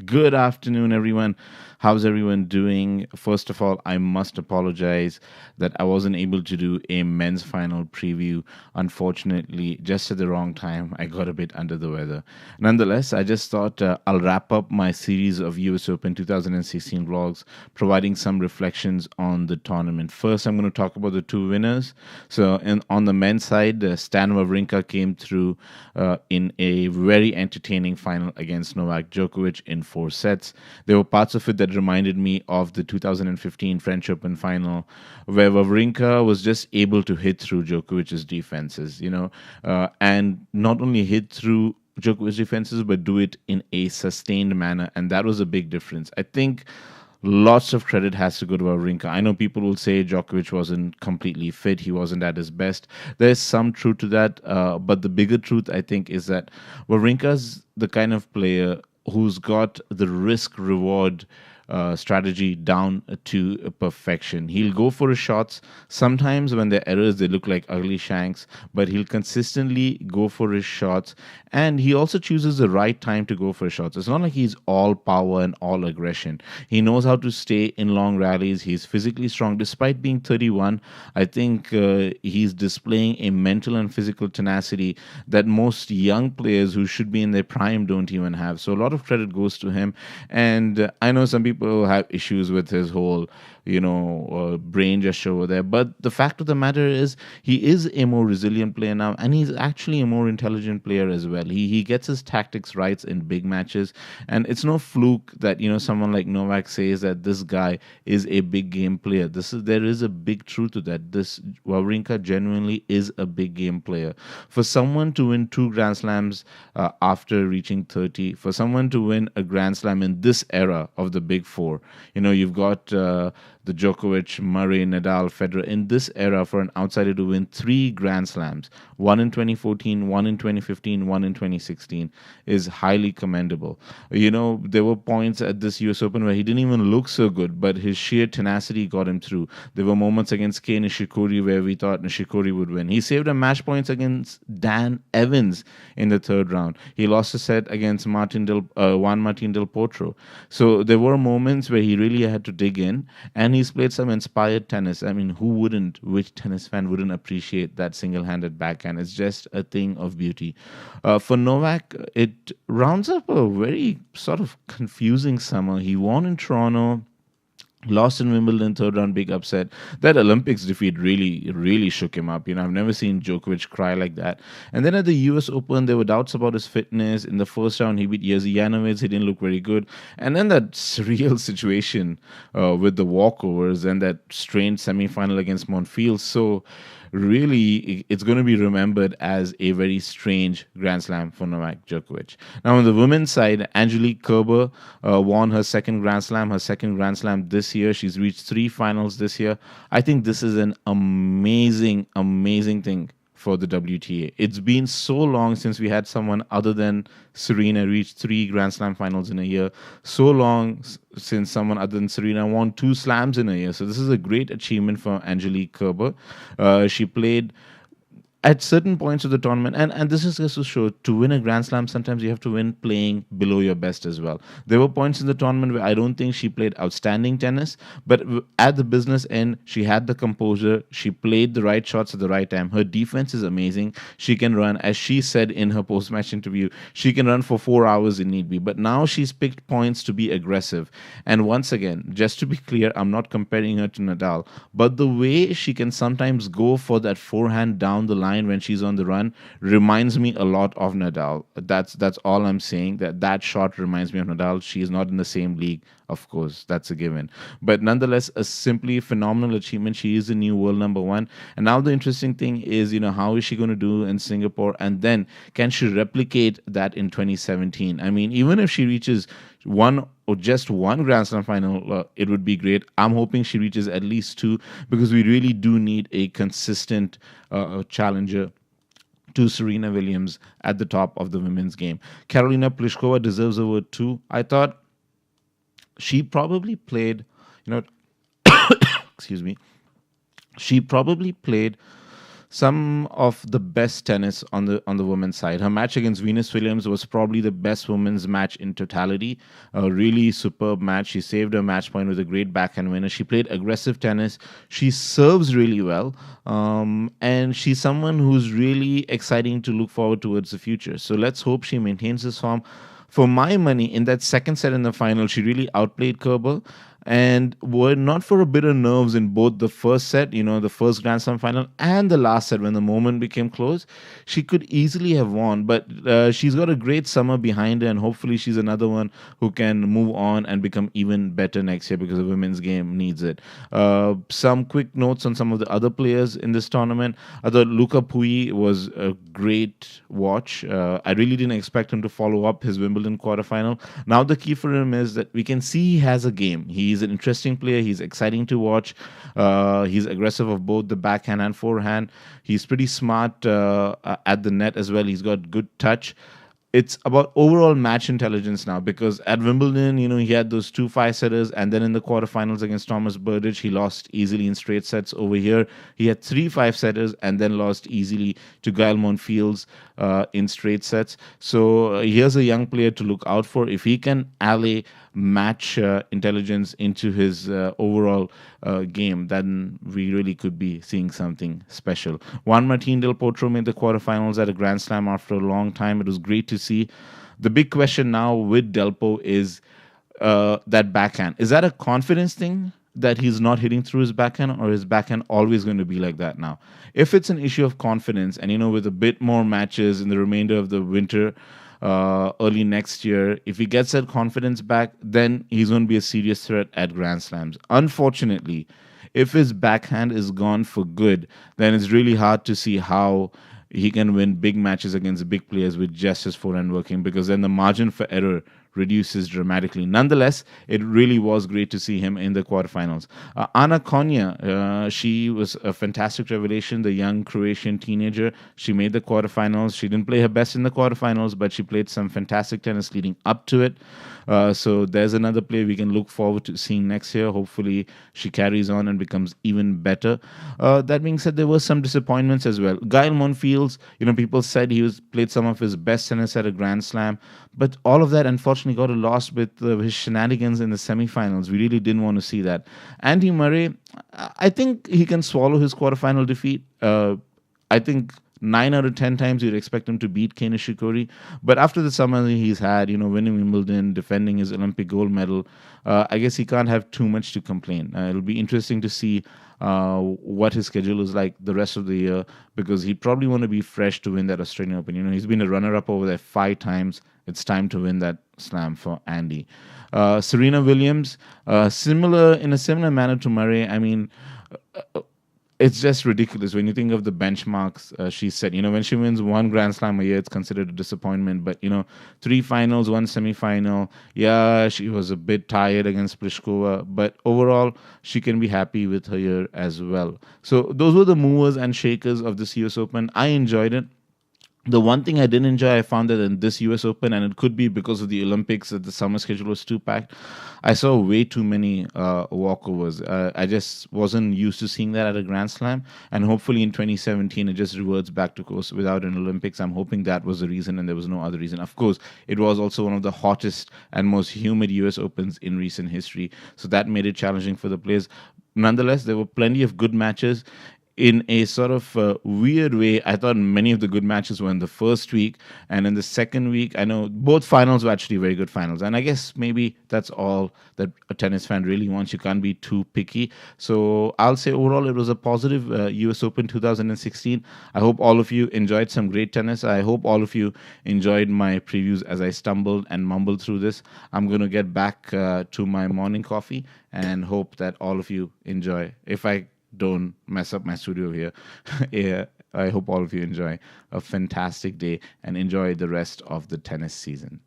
Good afternoon, everyone. How's everyone doing? First of all, I must apologize that I wasn't able to do a men's final preview. Unfortunately, just at the wrong time, I got a bit under the weather. Nonetheless, I just thought I'll wrap up my series of US Open 2016 vlogs, providing some reflections on the tournament. First, I'm going to talk about the two winners. On the men's side, Stan Wawrinka came through in a very entertaining final against Novak Djokovic in four sets. There were parts of it that reminded me of the 2015 French Open final, where Wawrinka was just able to hit through Djokovic's defenses, and not only hit through Djokovic's defenses, but do it in a sustained manner. And that was a big difference. I think lots of credit has to go to Wawrinka. I know people will say Djokovic wasn't completely fit, he wasn't at his best. There's some truth to that, but the bigger truth, I think, is that Wawrinka's the kind of player who's got the risk reward strategy down to perfection. He'll go for his shots. Sometimes when they're errors, they look like ugly shanks, but he'll consistently go for his shots. And he also chooses the right time to go for his shots. It's not like he's all power and all aggression. He knows how to stay in long rallies. He's physically strong. Despite being 31, I think he's displaying a mental and physical tenacity that most young players who should be in their prime don't even have. So a lot of credit goes to him. And I know some people have issues with his whole brain gesture over there, but the fact of the matter is he is a more resilient player now, and he's actually a more intelligent player as well. He gets his tactics right in big matches, and it's no fluke that someone like Novak says that this guy is a big game player. There is a big truth to that. This Wawrinka genuinely is a big game player. For someone to win two Grand Slams after reaching 30, for someone to win a Grand Slam in this era of the big four, you've got the Djokovic, Murray, Nadal, Federer. In this era, for an outsider to win three Grand Slams, one in 2014, one in 2015, one in 2016, is highly commendable. There were points at this US Open where he didn't even look so good, but his sheer tenacity got him through. There were moments against Kei Nishikori where we thought Nishikori would win. He saved a match points against Dan Evans in the third round. He lost a set against Juan Martin Del Potro. So there were moments where he really had to dig in, and he's played some inspired tennis. I mean, who wouldn't? Which tennis fan wouldn't appreciate that single-handed backhand? It's just a thing of beauty. For Novak, it rounds up a very sort of confusing summer. He won in Toronto, lost in Wimbledon, third round, big upset. That Olympics defeat really, really shook him up. I've never seen Djokovic cry like that. And then at the US Open, there were doubts about his fitness. In the first round, he beat Jerzy Janowicz. He didn't look very good. And then that surreal situation with the walkovers and that strange semifinal against Monfils. So really, it's going to be remembered as a very strange Grand Slam for Novak Djokovic. Now, on the women's side, Angelique Kerber won her second Grand Slam this year. She's reached three finals this year. I think this is an amazing, amazing thing for the WTA. It's been so long since we had someone other than Serena reach three Grand Slam finals in a year. So long since someone other than Serena won two slams in a year. So this is a great achievement for Angelique Kerber. She played at certain points of the tournament, and this is just to show, to win a Grand Slam, sometimes you have to win playing below your best as well. There were points in the tournament where I don't think she played outstanding tennis, but at the business end, she had the composure, she played the right shots at the right time. Her defense is amazing. She can run, as she said in her post-match interview, she can run for 4 hours if need be, but now she's picked points to be aggressive. And once again, just to be clear, I'm not comparing her to Nadal, but the way she can sometimes go for that forehand down the line when she's on the run reminds me a lot of Nadal. That's all I'm saying. That shot reminds me of Nadal. She is not in the same league, of course. That's a given. But nonetheless, a simply phenomenal achievement. She is the new world number one. And now the interesting thing is, how is she going to do in Singapore? And then can she replicate that in 2017? I mean, even if she reaches one or just one Grand Slam final, it would be great. I'm hoping she reaches at least two, because we really do need a consistent challenger to Serena Williams at the top of the women's game. Karolina Pliskova deserves a word too. I thought she probably played, excuse me, she probably played some of the best tennis on the women's side. Her match against Venus Williams was probably the best women's match in totality. A really superb match. She saved her match point with a great backhand winner. She played aggressive tennis. She serves really well, and she's someone who's really exciting to look forward towards the future. So let's hope she maintains this form. For my money, in that second set in the final, she really outplayed Kerber. And were not for a bit of nerves in both the first set, the first Grand Slam final, and the last set when the moment became close, she could easily have won. But she's got a great summer behind her, and hopefully she's another one who can move on and become even better next year because the women's game needs it. Some quick notes on some of the other players in this tournament. I thought Luca Pui was a great watch. I really didn't expect him to follow up his Wimbledon quarterfinal. Now the key for him is that we can see he has a game. He's an interesting player. He's exciting to watch. He's aggressive of both the backhand and forehand. He's pretty smart at the net as well. He's got good touch. It's about overall match intelligence now, because at Wimbledon, he had those 2 5-setters, and then in the quarterfinals against Thomas Burditch, he lost easily in straight sets. Over here, he had 3 5-setters and then lost easily to Gael Monfils in straight sets. So here's a young player to look out for. If he can allay match intelligence into his overall game, then we really could be seeing something special. Juan Martín del Potro made the quarterfinals at a Grand Slam after a long time. It was great to see. The big question now with Delpo is that backhand. Is that a confidence thing, that he's not hitting through his backhand, or is backhand always going to be like that now? If it's an issue of confidence, and with a bit more matches in the remainder of the winter, early next year, if he gets that confidence back, then he's going to be a serious threat at Grand Slams. Unfortunately, if his backhand is gone for good, then it's really hard to see how he can win big matches against big players with just his forehand working, because then the margin for error reduces dramatically. Nonetheless, it really was great to see him in the quarterfinals. Ana Konja, she was a fantastic revelation, the young Croatian teenager. She made the quarterfinals. She didn't play her best in the quarterfinals, but she played some fantastic tennis leading up to it. So there's another player we can look forward to seeing next year. Hopefully she carries on and becomes even better. That being said, there were some disappointments as well. Gael Monfils, people said he played some of his best tennis at a Grand Slam, but all of that unfortunately got a loss with his shenanigans in the semifinals. We really didn't want to see that. Andy Murray, I think he can swallow his quarterfinal defeat. I think 9 out of 10 times you'd expect him to beat Kei Nishikori. But after the summer he's had, winning Wimbledon, defending his Olympic gold medal, I guess he can't have too much to complain. It'll be interesting to see what his schedule is like the rest of the year, because he'd probably want to be fresh to win that Australian Open. He's been a runner-up over there 5 times. It's time to win that slam for Andy. Serena Williams, in a similar manner to Murray. I mean, it's just ridiculous when you think of the benchmarks she set. When she wins 1 Grand Slam a year, it's considered a disappointment. But 3 finals, 1 semi-final. Yeah, she was a bit tired against Pliskova, but overall, she can be happy with her year as well. So those were the movers and shakers of this US Open. I enjoyed it. The one thing I didn't enjoy, I found that in this US Open, and it could be because of the Olympics, that the summer schedule was too packed, I saw way too many walkovers. I just wasn't used to seeing that at a Grand Slam, and hopefully in 2017 it just reverts back to course without an Olympics. I'm hoping that was the reason and there was no other reason. Of course, it was also one of the hottest and most humid US Opens in recent history, so that made it challenging for the players. Nonetheless, there were plenty of good matches. In a sort of weird way, I thought many of the good matches were in the first week, and in the second week, I know both finals were actually very good finals, and I guess maybe that's all that a tennis fan really wants. You can't be too picky. So I'll say overall it was a positive US Open 2016. I hope all of you enjoyed some great tennis. I hope all of you enjoyed my previews as I stumbled and mumbled through this. I'm going to get back to my morning coffee and hope that all of you enjoy. If I don't mess up my studio here. Yeah, I hope all of you enjoy a fantastic day and enjoy the rest of the tennis season.